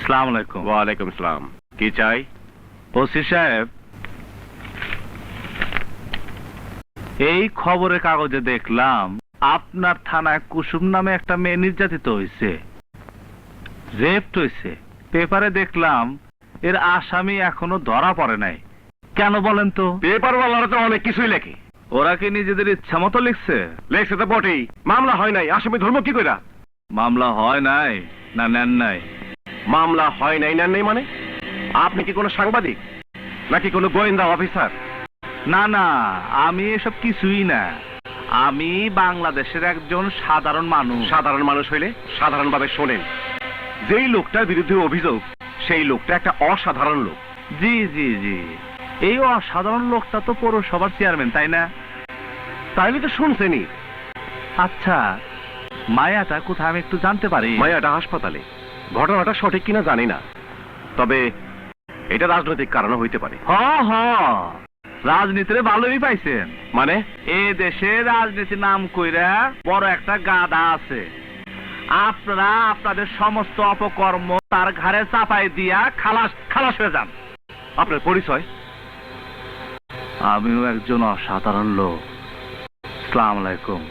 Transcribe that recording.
আসসালামু আলাইকুম। ওয়ালাইকুম আসসালাম। কি চাই? ওসি সাহেব, এই খবরের কাগজে দেখলাম আপনার থানায় কুসুম নামে একটা মেয়ে নির্যাতিত হয়েছে, রেপড হয়েছে। পেপারে দেখলাম এর আসামি এখনো ধরা পড়ে নাই। কেন বলেন তো? পেপারওয়ালারা তো অনেক কিছুই লেখে। ওরা কি নিজেদের ইচ্ছা মতো লিখছে? লেখছে তো বটেই, মামলা হয় নাই, আসামি ধর্ম কি কইরা? মামলা হয় নাই না নেন নাই? মামলা হয় নাই, নেন নাই মানে? আপনি কি কোনো সাংবাদিক নাকি কোনো গোয়েন্দা অফিসার? না না, আমি এসব কিছুই না। আমি বাংলাদেশের একজন সাধারণ মানুষ। সাধারণ মানুষ হইলে সাধারণভাবে শোনেন, যেই লোকটার বিরুদ্ধে অভিযোগ সেই লোকটা একটা অসাধারণ লোক। জি জি জি, এই অসাধারণ লোকটা তো পৌরসভার চেয়ারম্যান, তাই না? তাইলে তো শুনছেনই। আচ্ছা, মায়াটা কোথায় আমি একটু জানতে পারি? মায়াটা হাসপাতালে। ঘটনাটা সঠিক কিনা জানি না, তবে এটা রাজনৈতিক কারণে হইতে পারে। হ হ, রাজনীতিরে ভালোই পাইছেন। মানে? এ দেশে রাজনীতি নাম কইরা বড় একটা গাদা আছে। আপনারা আপনাদের সমস্ত অপকর্ম তার ঘাড়ে চাপাই দিয়া খালাস খালাস হয়ে যান। আপনার পরিচয়? আমিও একজন অসাধারণ লোক। আসসালামু আলাইকুম।